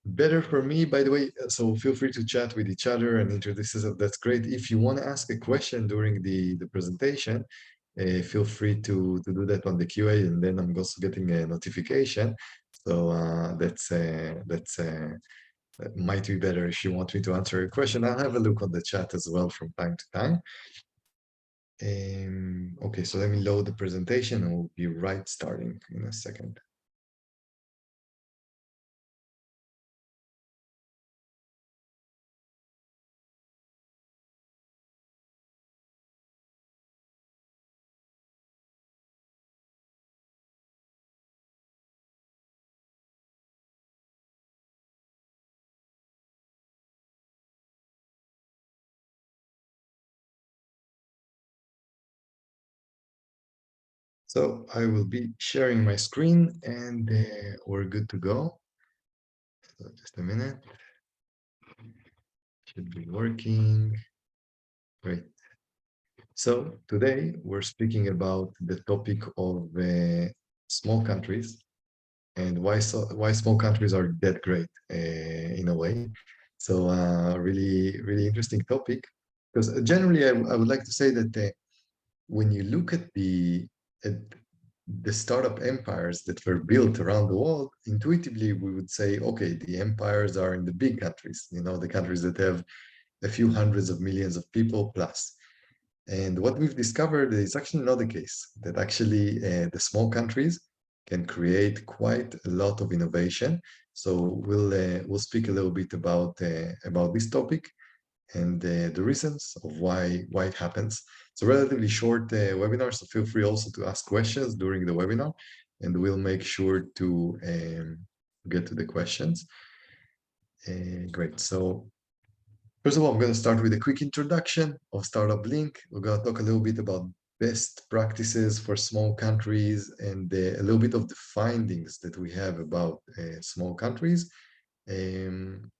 Better for me, by the way, so feel free to chat with each other and introduce yourself. That's great. If you want to ask a question during the presentation, feel free to do that on the QA, and then I'm also getting a notification. So that might be better if you want me to answer a question. I'll have a look on the chat as well from time to time. Okay, so let me load the presentation and we'll be right starting in a second. So I will be sharing my screen and we're good to go. So just a minute. Should be working. Great. So today we're speaking about the topic of small countries and why small countries are that great in a way. So really interesting topic, because generally I would like to say that when you look at the startup empires that were built around the world, intuitively we would say, okay, the empires are in the big countries, the countries that have a few hundreds of millions of people plus. And what we've discovered is actually not the case, that actually the small countries can create quite a lot of innovation. So we'll speak a little bit about this topic and the reasons of why it happens. It's a relatively short webinar, so feel free also to ask questions during the webinar, and we'll make sure to get to the questions. Great. So first of all, I'm going to start with a quick introduction of StartupBlink. We're going to talk a little bit about best practices for small countries and a little bit of the findings that we have about small countries, and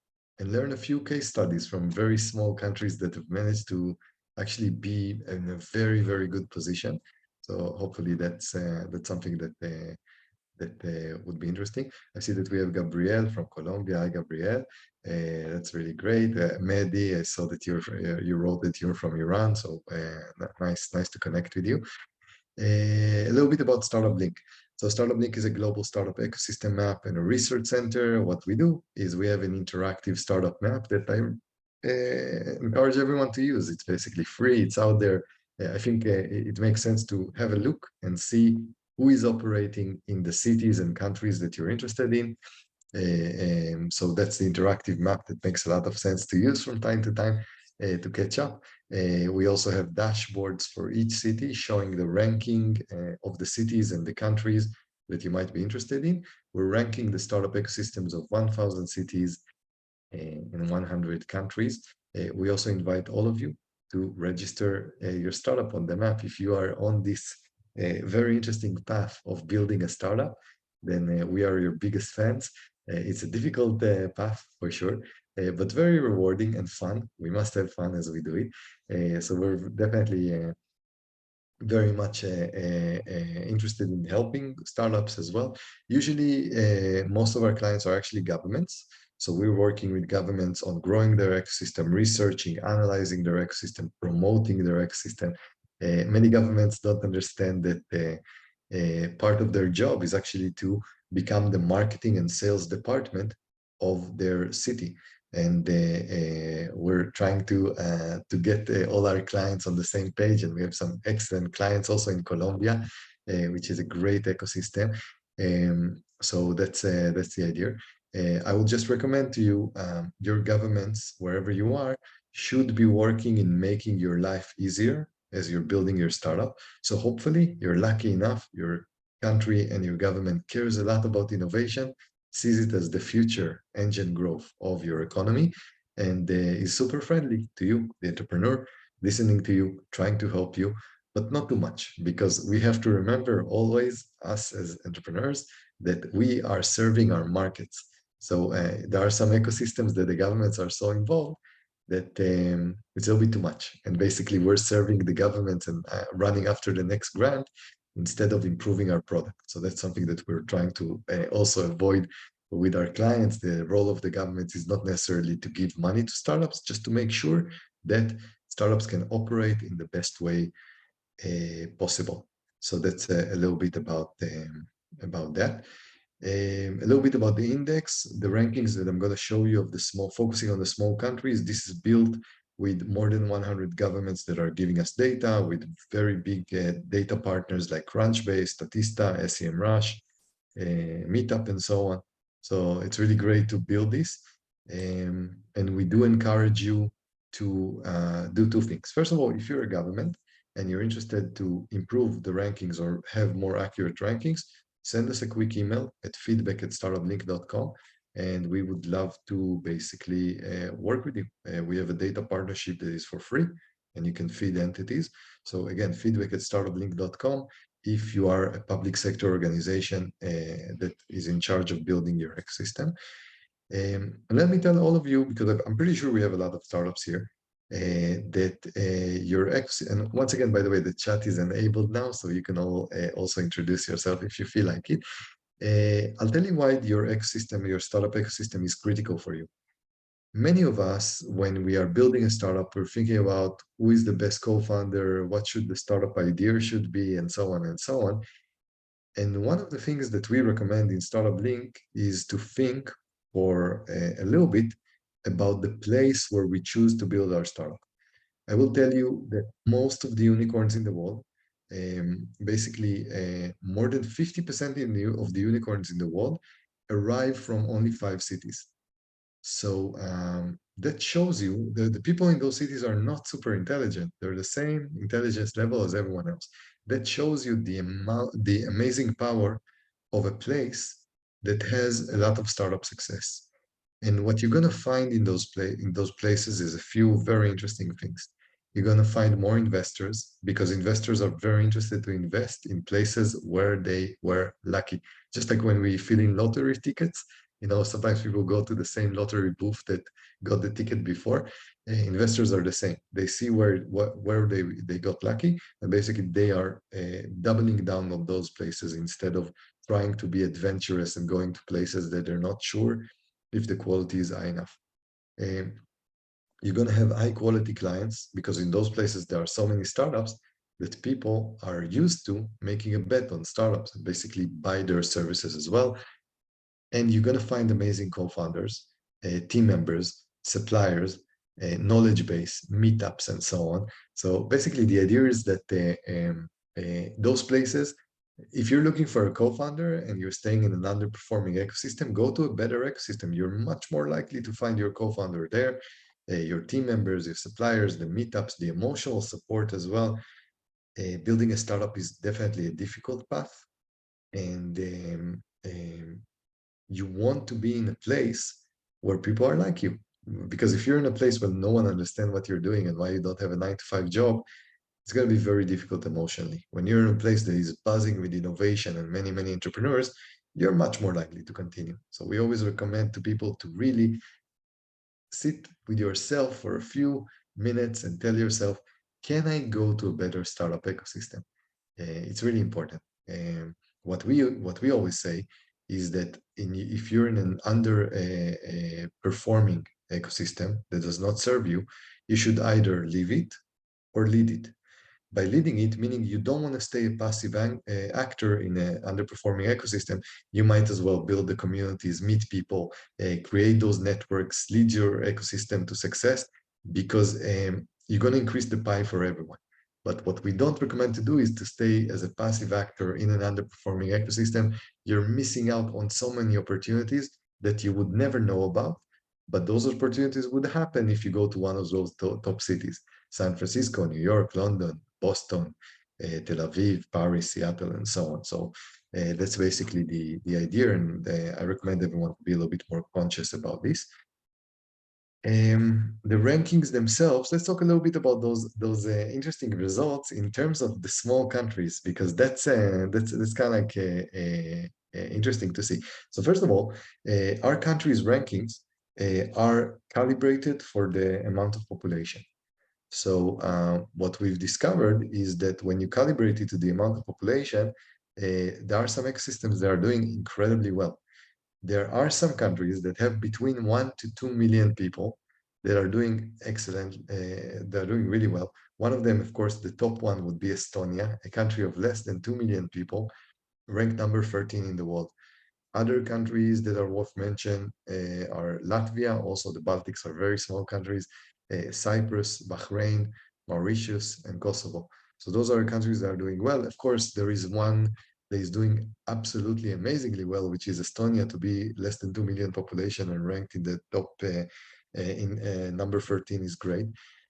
learn a few case studies from very small countries that have managed to actually be in a very, very good position. So hopefully that's something that would be interesting. I see that we have Gabriel from Colombia. Hi, Gabriel. That's really great. Mehdi, I saw that you wrote that you're from Iran, so nice to connect with you. A little bit about StartupBlink. So StartupBlink is a global startup ecosystem map and a research center. What we do is we have an interactive startup map that I encourage everyone to use. It's basically free. It's out there. I think it makes sense to have a look and see who is operating in the cities and countries that you're interested in. So that's the interactive map that makes a lot of sense to use from time to time to catch up. We also have dashboards for each city showing the ranking of the cities and the countries that you might be interested in. We're ranking the startup ecosystems of 1,000 cities in 100 countries. We also invite all of you to register your startup on the map. If you are on this very interesting path of building a startup, then we are your biggest fans. It's a difficult path for sure, but very rewarding and fun. We must have fun as we do it. So we're definitely very much interested in helping startups as well. Usually, most of our clients are actually governments. So we're working with governments on growing their ecosystem, researching, analyzing their ecosystem, promoting their ecosystem. Many governments don't understand that part of their job is actually to become the marketing and sales department of their city. And we're trying to get all our clients on the same page, and we have some excellent clients also in Colombia, which is a great ecosystem. So that's the idea. I will just recommend to you, your governments, wherever you are, should be working in making your life easier as you're building your startup. So hopefully you're lucky enough, your country and your government cares a lot about innovation, sees it as the future engine growth of your economy, and is super friendly to you, the entrepreneur, listening to you, trying to help you, but not too much, because we have to remember always, us as entrepreneurs, that we are serving our markets. So there are some ecosystems that the governments are so involved that it's a little bit too much. And basically we're serving the government and running after the next grant instead of improving our product. So that's something that we're trying to also avoid with our clients, the role of the government is not necessarily to give money to startups, just to make sure that startups can operate in the best way possible. So that's a little bit about that. A little bit about the index, the rankings that I'm going to show you of the small, focusing on the small countries. This is built with more than 100 governments that are giving us data, with very big data partners like Crunchbase, Statista, SEMrush, Meetup, and so on. So it's really great to build this. And we do encourage you to do two things. First of all, if you're a government and you're interested to improve the rankings or have more accurate rankings, send us a quick email at feedback@startuplink.com, and we would love to basically work with you. We have a data partnership that is for free, and you can feed entities. So again, feedback@startuplink.com if you are a public sector organization that is in charge of building your ecosystem. And let me tell all of you, because I'm pretty sure we have a lot of startups here, that your and once again, by the way, the chat is enabled now, so you can all also introduce yourself if you feel like it. I'll tell you why your ecosystem, your startup ecosystem is critical for you. Many of us, when we are building a startup, we're thinking about who is the best co-founder, what should the startup idea should be, and so on and so on. And one of the things that we recommend in StartupBlink is to think for a little bit about the place where we choose to build our startup. I will tell you that most of the unicorns in the world, basically more than 50% of the unicorns in the world arrive from only 5 cities. So that shows you that the people in those cities are not super intelligent. They're the same intelligence level as everyone else. That shows you the amazing power of a place that has a lot of startup success. And what you're going to find in those places is a few very interesting things. You're going to find more investors, because investors are very interested to invest in places where they were lucky. Just like when we fill in lottery tickets, sometimes people go to the same lottery booth that got the ticket before. Investors are the same. They see where they got lucky, and basically they are doubling down on those places instead of trying to be adventurous and going to places that they're not sure if the quality is high enough. You're going to have high quality clients, because in those places there are so many startups that people are used to making a bet on startups and basically buy their services as well. And you're going to find amazing co-founders, team members, suppliers, knowledge base, meetups, and so on. So basically the idea is that those places, if you're looking for a co-founder and you're staying in an underperforming ecosystem, go to a better ecosystem. You're much more likely to find your co-founder there, your team members, your suppliers, the meetups, the emotional support as well. Building a startup is definitely a difficult path, and you want to be in a place where people are like you. Because if you're in a place where no one understands what you're doing and why you don't have a 9-to-5 job, it's going to be very difficult emotionally. When you're in a place that is buzzing with innovation and many, many entrepreneurs, you're much more likely to continue. So we always recommend to people to really sit with yourself for a few minutes and tell yourself, can I go to a better startup ecosystem? It's really important. What we always say is that if you're in an underperforming ecosystem that does not serve you, you should either leave it or lead it. By leading it, meaning you don't want to stay a passive actor in an underperforming ecosystem, you might as well build the communities, meet people, create those networks, lead your ecosystem to success, because you're going to increase the pie for everyone. But what we don't recommend to do is to stay as a passive actor in an underperforming ecosystem. You're missing out on so many opportunities that you would never know about. But those opportunities would happen if you go to one of those top cities: San Francisco, New York, London, Boston, Tel Aviv, Paris, Seattle, and so on. So that's basically the idea, and I recommend everyone to be a little bit more conscious about this. The rankings themselves, let's talk a little bit about those interesting results in terms of the small countries, because that's kind of like interesting to see. So first of all, our country's rankings are calibrated for the amount of population. So what we've discovered is that when you calibrate it to the amount of population, there are some ecosystems that are doing incredibly well. there are some countries that have between 1 to 2 million people that are doing excellent, they're doing really well. One of them, of course, the top one would be Estonia, a country of less than 2 million people, ranked number 13 in the world. Other countries that are worth mention are Latvia, also the Baltics are very small countries, Cyprus, Bahrain, Mauritius, and Kosovo. So those are countries that are doing well. Of course, there is one that is doing absolutely amazingly well, which is Estonia, to be less than 2 million population and ranked in the top in number 13 is great.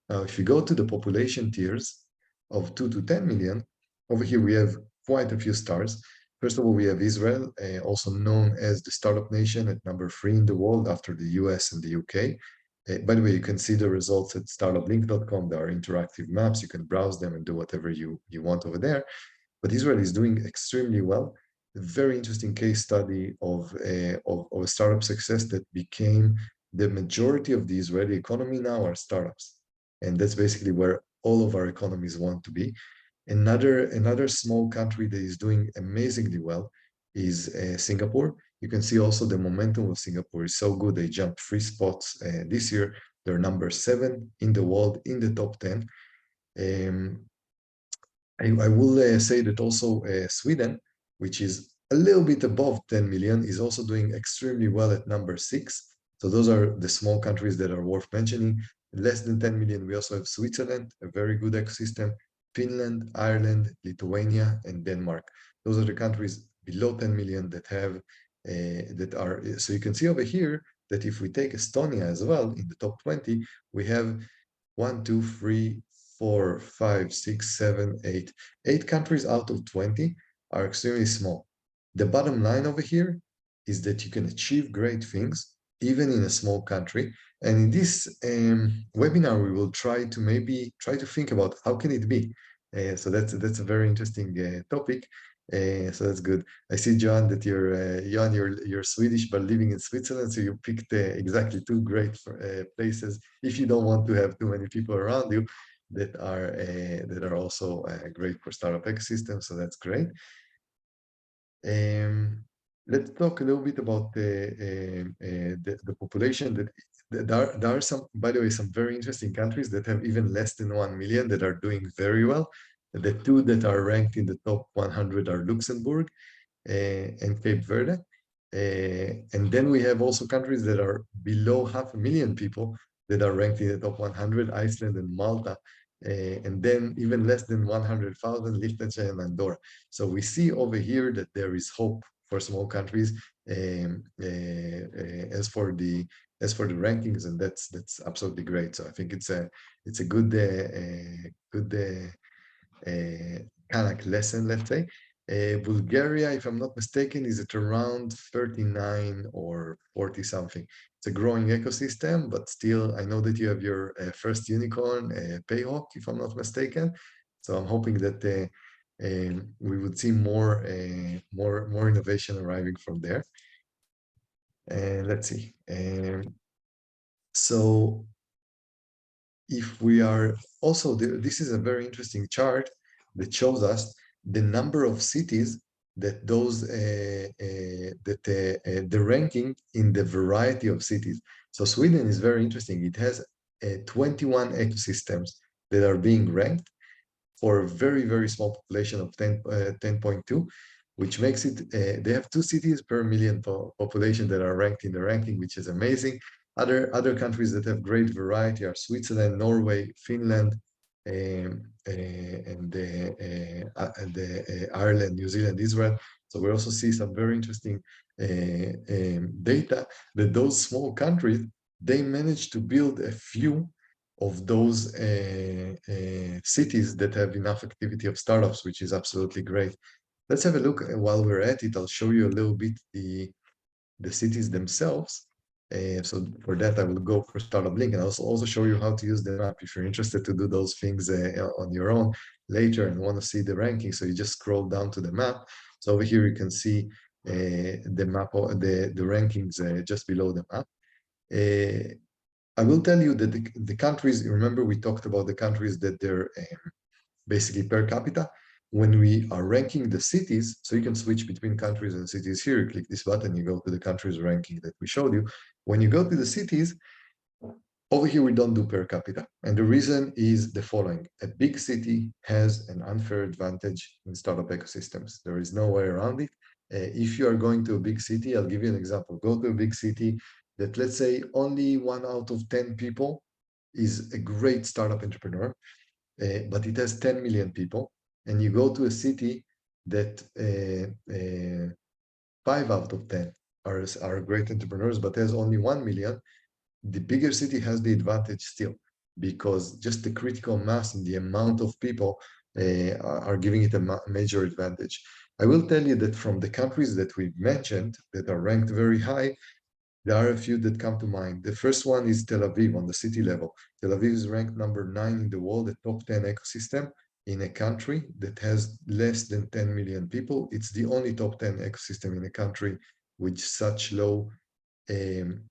Now, if you go to the population tiers of 2 to 10 million, over here we have quite a few stars. First of all, we have Israel, also known as the startup nation, at number 3 in the world after the US and the UK. By the way, you can see the results at startupblink.com. There are interactive maps. You can browse them and do whatever you want over there. But Israel is doing extremely well. A very interesting case study of a startup success that became the majority of the Israeli economy now are startups. And that's basically where all of our economies want to be. Another small country that is doing amazingly well is Singapore. You can see also the momentum of Singapore is so good. They jumped 3 spots this year. They're number 7 in the world in the top 10. I will say that also Sweden, which is a little bit above 10 million, is also doing extremely well at number 6. So those are the small countries that are worth mentioning. Less than 10 million, we also have Switzerland, a very good ecosystem, Finland, Ireland, Lithuania, and Denmark. Those are the countries below 10 million that have that are. So you can see over here that if we take Estonia as well in the top 20, we have 1, 2, 3, 4, 5, 6, 7, 8. 8 countries out of 20 are extremely small. The bottom line over here is that you can achieve great things even in a small country. And in this webinar, we will try to think about how can it be. So that's a very interesting topic. So that's good. I see, John, that you're Swedish but living in Switzerland, so you picked exactly 2 great places if you don't want to have too many people around you that are also great for startup ecosystem. So that's great. Let's talk a little bit about the population. There are some, by the way, some very interesting countries that have even less than 1 million that are doing very well. The 2 that are ranked in the top 100 are Luxembourg and Cape Verde. And then we have also countries that are below 500,000 people that are ranked in the top 100, Iceland and Malta. And then even less than 100,000, Liechtenstein and Andorra. So we see over here that there is hope for small countries as for the rankings, and that's absolutely great. So I think it's a good kind of lesson, let's say. Bulgaria, if I'm not mistaken, is at around 39 or 40 something. It's a growing ecosystem, but still, I know that you have your first unicorn, Payhawk, if I'm not mistaken. So I'm hoping that we would see more innovation arriving from there. Let's see. So if we are also, this is a very interesting chart that shows us the number of cities that the ranking in the variety of cities. So Sweden is very interesting. It has 21 ecosystems that are being ranked for a very, very small population of 10.2, which makes it, they have 2 cities per million population that are ranked in the ranking, which is amazing. Other countries that have great variety are Switzerland, Norway, Finland, and Ireland, New Zealand, Israel. So we also see some very interesting data that those small countries, they managed to build a few of those cities that have enough activity of startups, which is absolutely great. Let's have a look. While we're at it, I'll show you a little bit the cities themselves. So for that, I will go for StartupBlink, and I'll also show you how to use the map if you're interested to do those things on your own later and want to see the ranking. So you just scroll down to the map. So over here, you can see the map, the rankings just below the map. I will tell you that the countries, remember we talked about the countries that they're basically per capita. when we are ranking the cities, so you can switch between countries and cities here, you click this button, you go to the countries ranking that we showed you. When you go to the cities, over here, we don't do per capita. And the reason is the following. A big city has an unfair advantage in startup ecosystems. There is no way around it. If you are going to a big city, I'll give you an example. Go to a big city that, let's say, only 1 out of 10 people is a great startup entrepreneur, but it has 10 million people. And you go to a city that 5 out of 10 are great entrepreneurs, but has only 1 million. The bigger city has the advantage still, because just the critical mass and the amount of people are giving it a major advantage. I will tell you that from the countries that we've mentioned that are ranked very high, there are a few that come to mind. The first one is Tel Aviv on the city level. Tel Aviv is ranked number 9 in the world, the top 10 ecosystem in a country that has less than 10 million people. It's the only top 10 ecosystem in a country with such low um,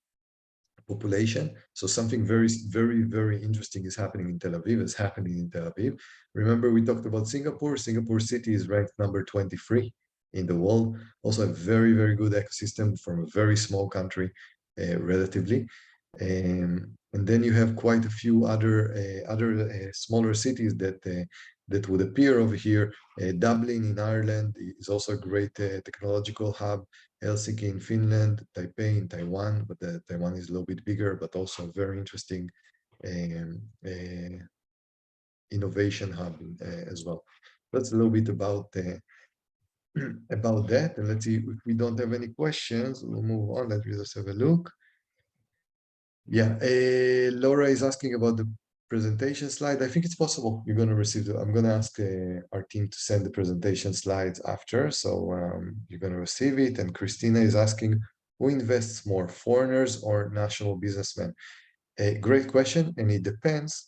population. So something very interesting is happening in Tel Aviv, is happening in Tel Aviv. Remember, we talked about Singapore. Singapore city is ranked number 23 in the world. Also a very good ecosystem from a very small country, relatively. And then you have quite a few other smaller cities that would appear over here. Dublin in Ireland is also a great technological hub. Helsinki in Finland, Taipei in Taiwan, but Taiwan is a little bit bigger, but also very interesting innovation hub as well. That's a little bit about about that. And let's see if we don't have any questions. We'll move on. Let me just have a look. Yeah, Laura is asking about the presentation slide. I think it's possible you're going to receive it. I'm going to ask our team to send the presentation slides after. So you're going to receive it. And Christina is asking, who invests more, foreigners or national businessmen? A great question, and it depends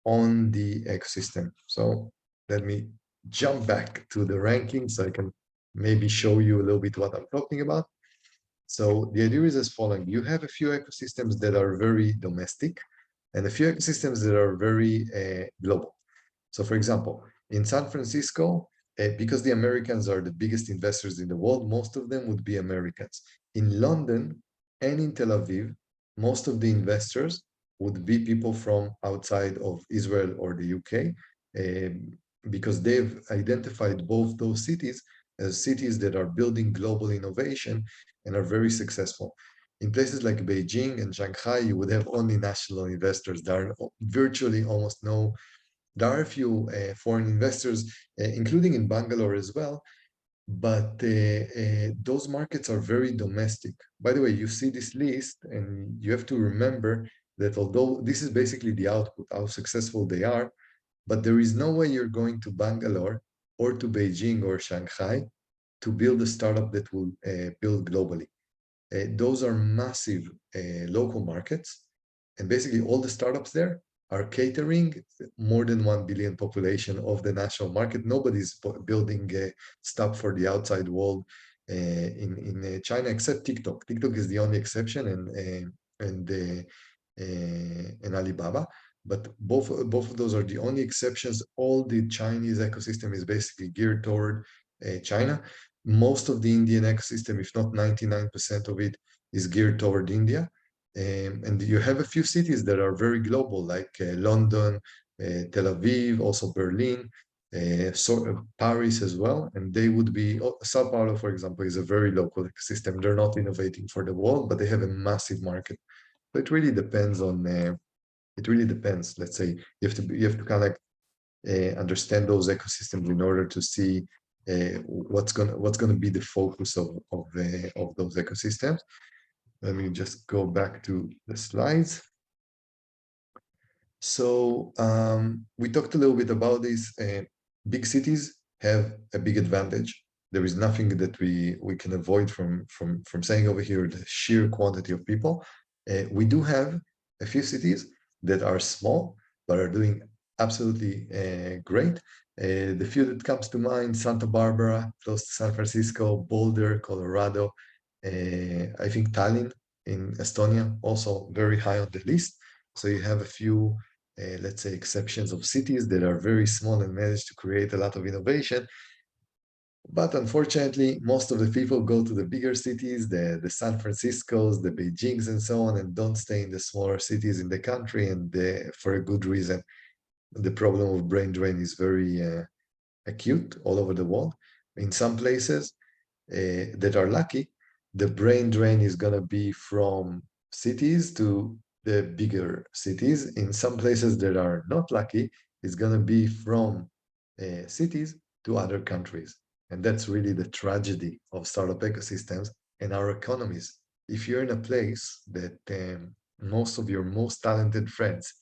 on the ecosystem. So let me jump back to the ranking so I can maybe show you a little bit what I'm talking about. So the idea is as following. You have a few ecosystems that are very domestic and a few ecosystems that are very global. So for example, in San Francisco, because the Americans are the biggest investors in the world, most of them would be Americans. In London and in Tel Aviv, most of the investors would be people from outside of Israel or the UK, because they've identified both those cities as cities that are building global innovation and are very successful. In places like Beijing and Shanghai, you would have only national investors. There are virtually almost no, there are a few foreign investors, including in Bangalore as well, but those markets are very domestic. By the way, you see this list and you have to remember that although this is basically the output, how successful they are, but there is no way you're going to Bangalore or to Beijing or Shanghai to build a startup that will build globally. Those are massive local markets, and basically all the startups there are catering more than 1 billion population of the national market. Nobody's building stuff for the outside world in China except TikTok. TikTok is the only exception, and Alibaba. But both of those are the only exceptions. All the Chinese ecosystem is basically geared toward China. Most of the Indian ecosystem, if not 99% of it, is geared toward India. And you have a few cities that are very global, like London, Tel Aviv, also Berlin, Paris as well. And they would be, Sao Paulo, for example, is a very local ecosystem. They're not innovating for the world, but they have a massive market. So it really depends on, it really depends. Let's say you have to kind of understand those ecosystems in order to see what's gonna be the focus of those ecosystems. Let me just go back to the slides. So we talked a little bit about this. Big cities have a big advantage. There is nothing that we can avoid from saying over here, the sheer quantity of people. We do have a few cities that are small but are doing absolutely great. The few that comes to mind: Santa Barbara, close to San Francisco; Boulder, Colorado; I think Tallinn in Estonia, also very high on the list. So you have a few let's say, exceptions of cities that are very small and manage to create a lot of innovation. But unfortunately, most of the people go to the bigger cities, the San Franciscos, the Beijings, and so on, and don't stay in the smaller cities in the country, and for a good reason. The problem of brain drain is very acute all over the world. In some places that are lucky, the brain drain is going to be from cities to the bigger cities. In some places that are not lucky, it's going to be from cities to other countries. And that's really the tragedy of startup ecosystems and our economies. If you're in a place that most of your most talented friends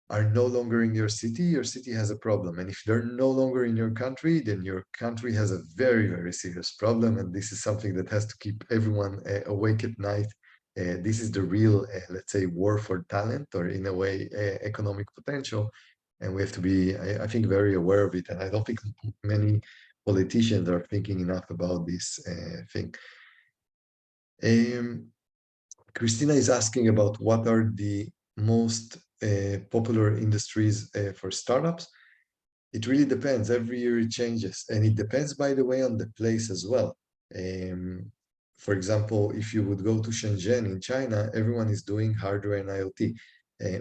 are no longer in your city has a problem. And if they're no longer in your country, then your country has a very, very serious problem. And this is something that has to keep everyone awake at night. This is the real, let's say, war for talent, or in a way, economic potential. And we have to be, I think, very aware of it. And I don't think many politicians are thinking enough about this thing. Christina is asking about what are the most popular industries for startups. It really depends. Every year it changes. And it depends, by the way, on the place as well. For example, if you would go to Shenzhen in China, everyone is doing hardware and IoT.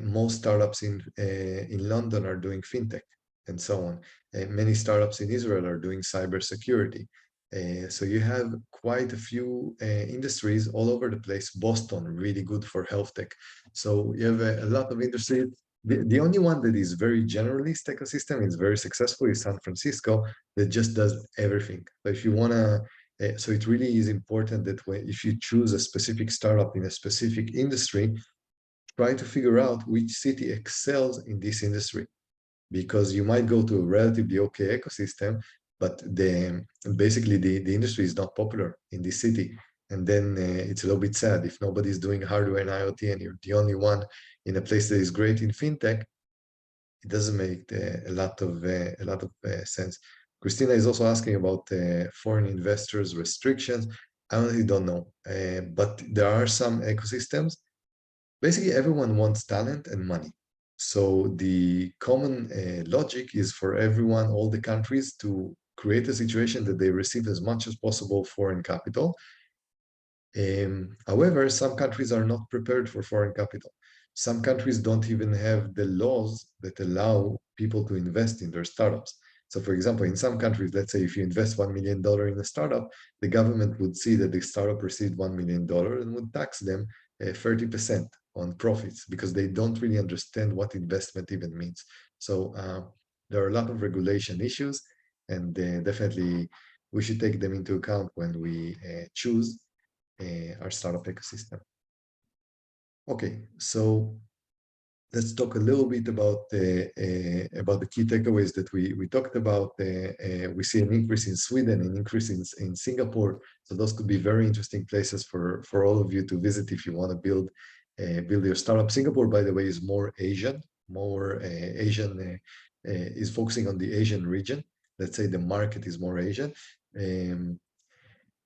Most startups in London are doing fintech and so on. Many startups in Israel are doing cybersecurity. So you have quite a few industries all over the place. Boston, really good for health tech. So you have a lot of industries. The only one that is very generalist ecosystem, is very successful, is San Francisco, that just does everything. So if you want to, so it really is important that if you choose a specific startup in a specific industry, try to figure out which city excels in this industry, because you might go to a relatively okay ecosystem, but basically the industry is not popular in this city. And then it's a little bit sad if nobody's doing hardware and IoT and you're the only one in a place that is great in fintech. It doesn't make a lot of sense. Christina is also asking about foreign investors restrictions. I honestly don't know, but there are some ecosystems. Basically, everyone wants talent and money. So the common logic is for everyone, all the countries, to create a situation that they receive as much as possible foreign capital. However, some countries are not prepared for foreign capital. Some countries don't even have the laws that allow people to invest in their startups. So for example, in some countries, let's say if you invest $1 million in a startup, the government would see that the startup received $1 million and would tax them 30% on profits, because they don't really understand what investment even means. So there are a lot of regulation issues, and definitely we should take them into account when we choose our startup ecosystem. Okay, so let's talk a little bit about the key takeaways that we talked about. We see an increase in Sweden, an increase in Singapore. So those could be very interesting places for all of you to visit if you want to build your startup. Singapore, by the way, is more Asian, is focusing on the Asian region. Let's say the market is more Asian.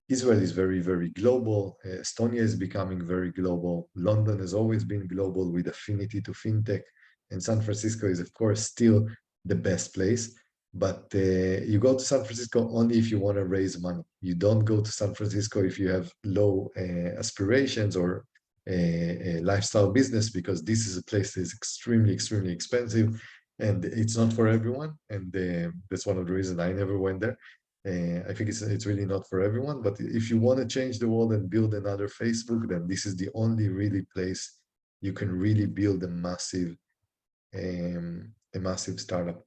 Israel is very, very global. Estonia is becoming very global. London has always been global with affinity to fintech. And San Francisco is, of course, still the best place. But you go to San Francisco only if you want to raise money. You don't go to San Francisco if you have low aspirations or a lifestyle business, because this is a place that is extremely, extremely expensive. And it's not for everyone. And that's one of the reasons I never went there. I think it's really not for everyone, but if you want to change the world and build another Facebook, then this is the only really place you can really build a massive startup.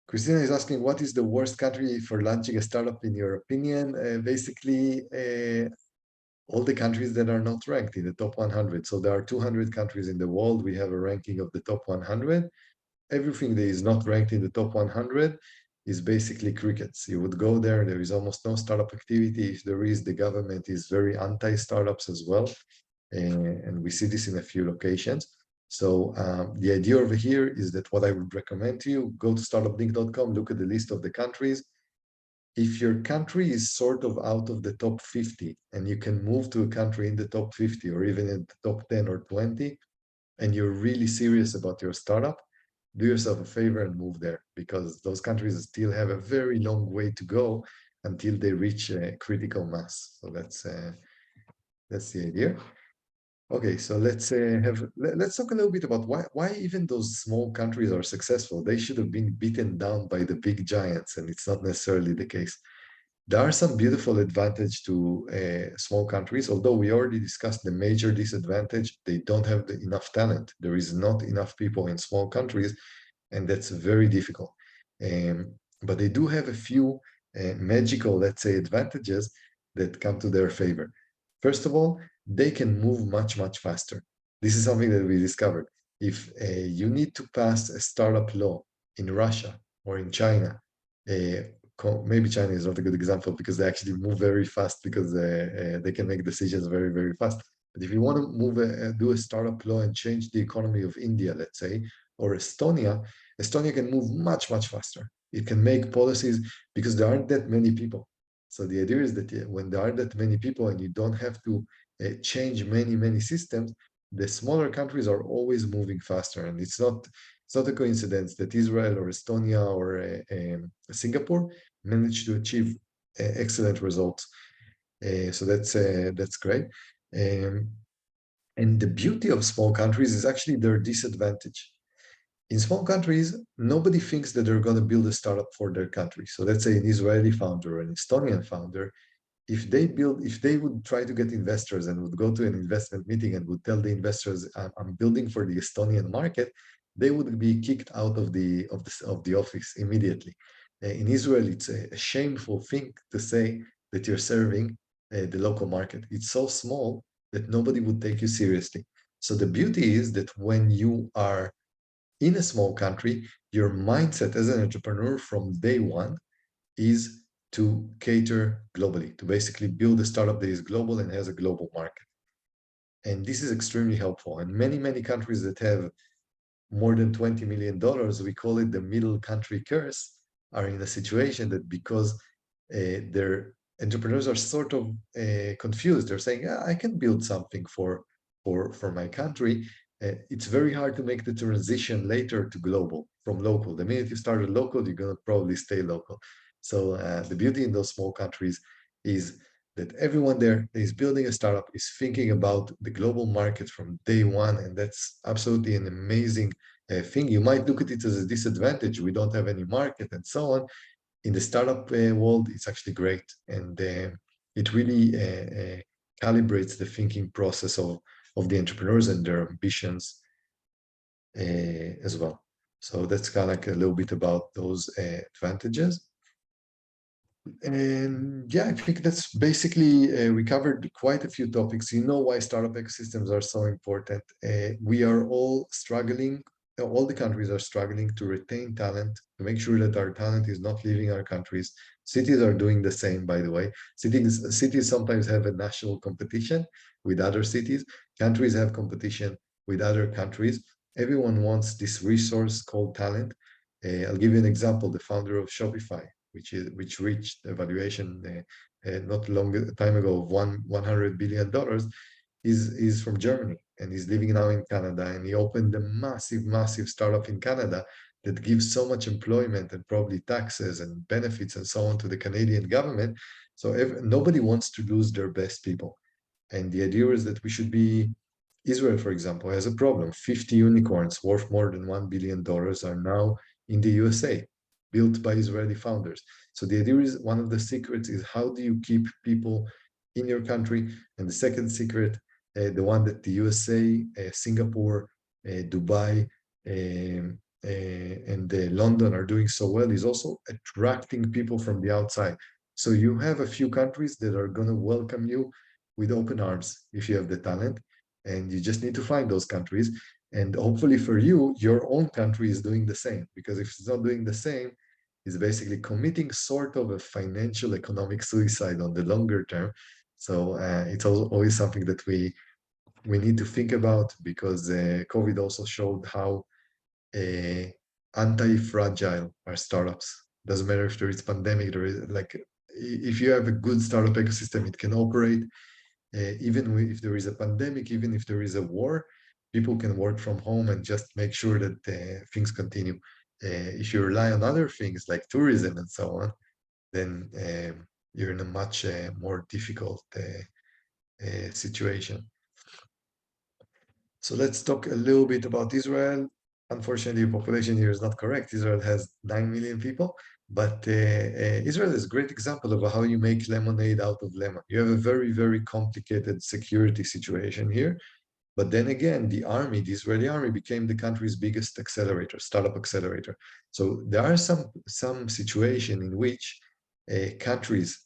Christina is asking, what is the worst country for launching a startup in your opinion? Basically, all the countries that are not ranked in the top 100. So there are 200 countries in the world. We have a ranking of the top 100. Everything that is not ranked in the top 100 is basically crickets. You would go there is almost no startup activity. If there is, the government is very anti-startups as well. And we see this in a few locations. So the idea over here is that what I would recommend to you, go to startupblink.com, look at the list of the countries. If your country is sort of out of the top 50 and you can move to a country in the top 50 or even in the top 10 or 20, and you're really serious about your startup, do yourself a favor and move there, because those countries still have a very long way to go until they reach critical mass. So that's the idea. Okay, so let's talk a little bit about why even those small countries are successful. They should have been beaten down by the big giants, and it's not necessarily the case. There are some beautiful advantage to small countries, although we already discussed the major disadvantage. They don't have enough talent. There is not enough people in small countries, and that's very difficult. But they do have a few magical, let's say, advantages that come to their favor. First of all, they can move much, much faster. This is something that we discovered. If you need to pass a startup law in Russia or in China, maybe China is not a good example because they actually move very fast because they can make decisions very, very fast. But if you want to do a startup law and change the economy of India, let's say, or Estonia, Estonia can move much, much faster. It can make policies because there aren't that many people. So the idea is that when there aren't that many people and you don't have to change many, many systems, the smaller countries are always moving faster. And it's not a coincidence that Israel or Estonia or Singapore managed to achieve excellent results. So that's great. Um, and the beauty of small countries is actually their disadvantage. In small countries, nobody thinks that they're going to build a startup for their country. So let's say an Israeli founder or an Estonian founder, if they would try to get investors and would go to an investment meeting and would tell the investors, I'm building for the Estonian market, they would be kicked out of the office immediately. In Israel, it's a shameful thing to say that you're serving the local market. It's so small that nobody would take you seriously. So the beauty is that when you are in a small country, your mindset as an entrepreneur from day one is to cater globally, to basically build a startup that is global and has a global market. And this is extremely helpful. And many, many countries that have more than $20 million, we call it the middle country curse, are in a situation that because their entrepreneurs are sort of confused, they're saying, I can build something for my country. It's very hard to make the transition later to global from local. The minute you started local, you're going to probably stay local. So the beauty in those small countries is that everyone there is building a startup, is thinking about the global market from day one, and that's absolutely an amazing thing. You might look at it as a disadvantage. We don't have any market and so on. In the startup world, it's actually great, and it really calibrates the thinking process of the entrepreneurs and their ambitions as well. So that's kind of like a little bit about those advantages. And yeah, I think that's basically, we covered quite a few topics. You know why startup ecosystems are so important. We are all struggling, all the countries are struggling to retain talent, to make sure that our talent is not leaving our countries. Cities are doing the same, by the way. Cities sometimes have a national competition with other cities. Countries have competition with other countries. Everyone wants this resource called talent. I'll give you an example. The founder of Shopify, which reached a valuation not long time ago of $100 billion, is from Germany, and he's living now in Canada, and he opened a massive, massive startup in Canada that gives so much employment and probably taxes and benefits and so on to the Canadian government. So nobody wants to lose their best people. And the idea is that we should be, Israel, for example, has a problem. 50 unicorns worth more than $1 billion are now in the USA, built by Israeli founders. So the idea is, one of the secrets is, how do you keep people in your country? And the second secret, the one that the USA, Singapore, Dubai, and London are doing so well, is also attracting people from the outside. So you have a few countries that are going to welcome you with open arms if you have the talent, and you just need to find those countries. And hopefully for you, your own country is doing the same, because if it's not doing the same, it's basically committing sort of a financial economic suicide on the longer term. So it's always something that we need to think about, because COVID also showed how anti-fragile are startups. Doesn't matter if there is pandemic, there is like, if you have a good startup ecosystem, it can operate even if there is a pandemic, even if there is a war. people can work from home and just make sure that things continue. If you rely on other things like tourism and so on, then you're in a much more difficult situation. So let's talk a little bit about Israel. Unfortunately, the population here is not correct. Israel has 9 million people, but Israel is a great example of how you make lemonade out of lemon. You have a very, very complicated security situation here. But then again, the army, the Israeli army, became the country's biggest accelerator, startup accelerator. So there are some situation in which countries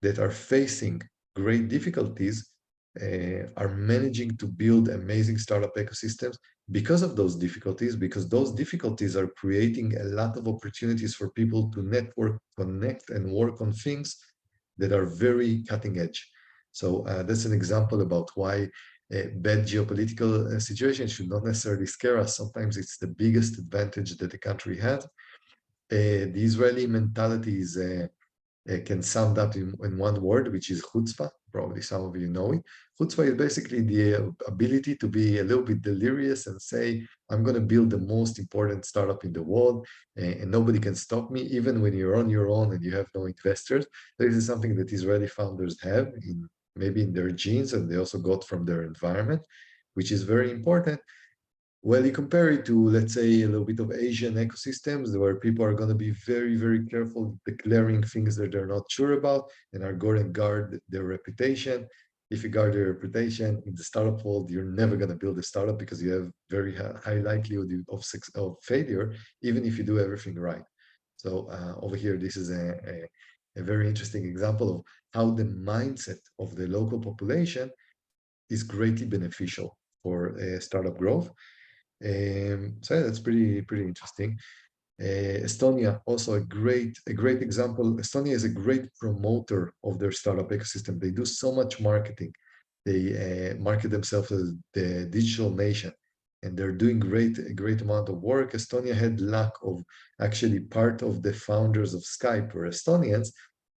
that are facing great difficulties are managing to build amazing startup ecosystems because of those difficulties, because those difficulties are creating a lot of opportunities for people to network, connect, and work on things that are very cutting edge. So that's an example about why bad geopolitical situation should not necessarily scare us. Sometimes it's the biggest advantage that the country has. The Israeli mentality is can sum up in one word, which is chutzpah. Probably some of you know it. Chutzpah is basically the ability to be a little bit delirious and say, I'm going to build the most important startup in the world, and nobody can stop me, even when you're on your own and you have no investors. This is something that Israeli founders have maybe in their genes, and they also got from their environment, which is very important. Well, you compare it to, let's say, a little bit of Asian ecosystems where people are going to be very, very careful declaring things that they're not sure about and are going to guard their reputation. If you guard your reputation in the startup world, you're never going to build a startup because you have very high likelihood of failure, even if you do everything right. So over here, this is a very interesting example of how the mindset of the local population is greatly beneficial for startup growth. So yeah, that's pretty interesting. Estonia, also a great example. Estonia is a great promoter of their startup ecosystem. They do so much marketing. They market themselves as the digital nation, and they're doing a great amount of work. Estonia had luck of actually part of the founders of Skype were Estonians,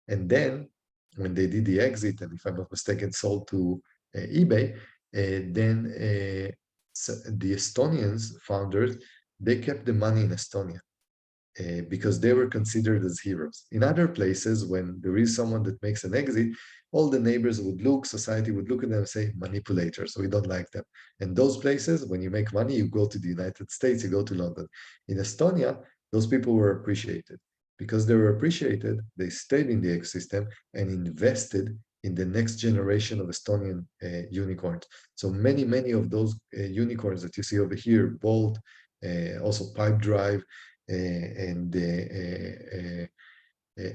and then when they did the exit, and if I'm not mistaken, sold to eBay, then so the Estonians founders, they kept the money in Estonia because they were considered as heroes. In other places, when there is someone that makes an exit, all the neighbors would look, society would look at them and say, manipulators, we don't like them. And those places, when you make money, you go to the United States, you go to London. In Estonia, those people were appreciated. Because they were appreciated, they stayed in the ecosystem and invested in the next generation of Estonian unicorns. So many of those unicorns that you see over here, Bolt, also Pipedrive, and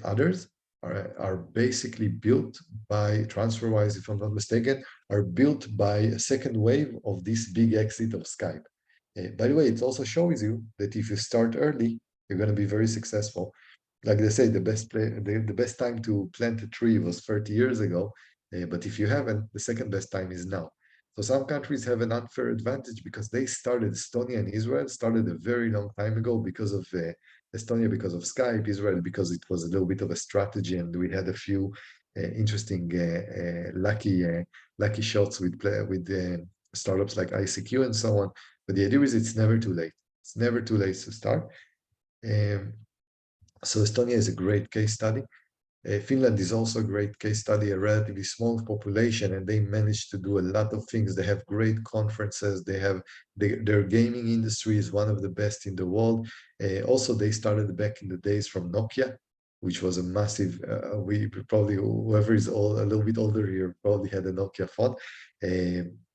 others are basically built by TransferWise, if I'm not mistaken, are built by a second wave of this big exit of Skype. By the way, it also shows you that if you start early, you're going to be very successful. Like they say, the best time to plant a tree was 30 years ago, but if you haven't, the second best time is now. So some countries have an unfair advantage because they started, Estonia and Israel started a very long time ago because of Estonia, because of Skype, Israel, because it was a little bit of a strategy, and we had a few interesting, lucky shots with startups like ICQ and so on. But the idea is it's never too late. It's never too late to start. So Estonia is a great case study. Finland is also a great case study, a relatively small population, and they managed to do a lot of things. They have great conferences. Their gaming industry is one of the best in the world. Also, they started back in the days from Nokia, which was a massive, we probably, whoever is a little bit older here probably had a Nokia phone.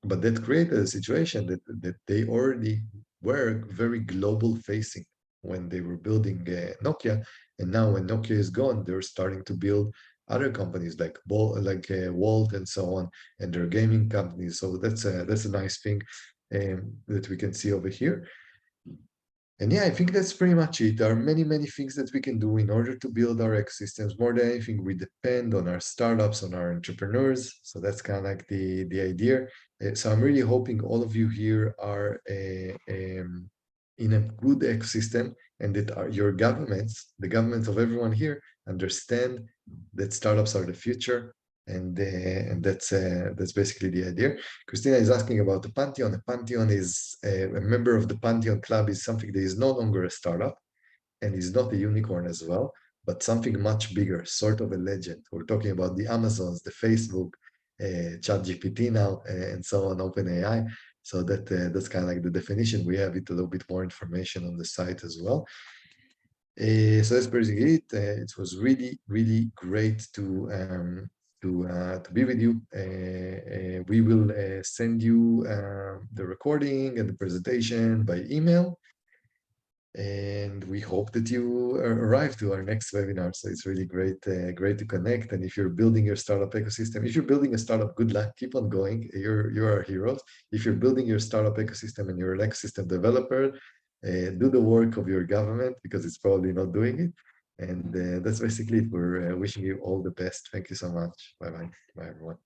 But that created a situation that they already were very global facing when they were building Nokia. And now when Nokia is gone, they're starting to build other companies like Walt and so on, and their gaming companies. So that's a nice thing that we can see over here. And yeah, I think that's pretty much it. There are many things that we can do in order to build our ecosystems. More than anything, we depend on our startups, on our entrepreneurs. So that's kind of like the idea. So I'm really hoping all of you here are in a good ecosystem, and that your governments, the governments of everyone here, understand that startups are the future. and that's basically the idea. Christina is asking about the Pantheon. The Pantheon is a member of the Pantheon Club is something that is no longer a startup and is not a unicorn as well, but something much bigger, sort of a legend. We're talking about the Amazons, the Facebook, ChatGPT now, and so on, OpenAI. So that's kind of like the definition. We have it a little bit more information on the site as well. So that's basically it. It was really, really great to be with you. We will send you the recording and the presentation by email. And we hope that you arrive to our next webinar. So it's really great, great to connect. And if you're building your startup ecosystem, if you're building a startup, good luck, keep on going. You're our heroes. If you're building your startup ecosystem and you're an ecosystem developer, do the work of your government because it's probably not doing it. And that's basically it. We're wishing you all the best. Thank you so much. Bye bye. Bye everyone.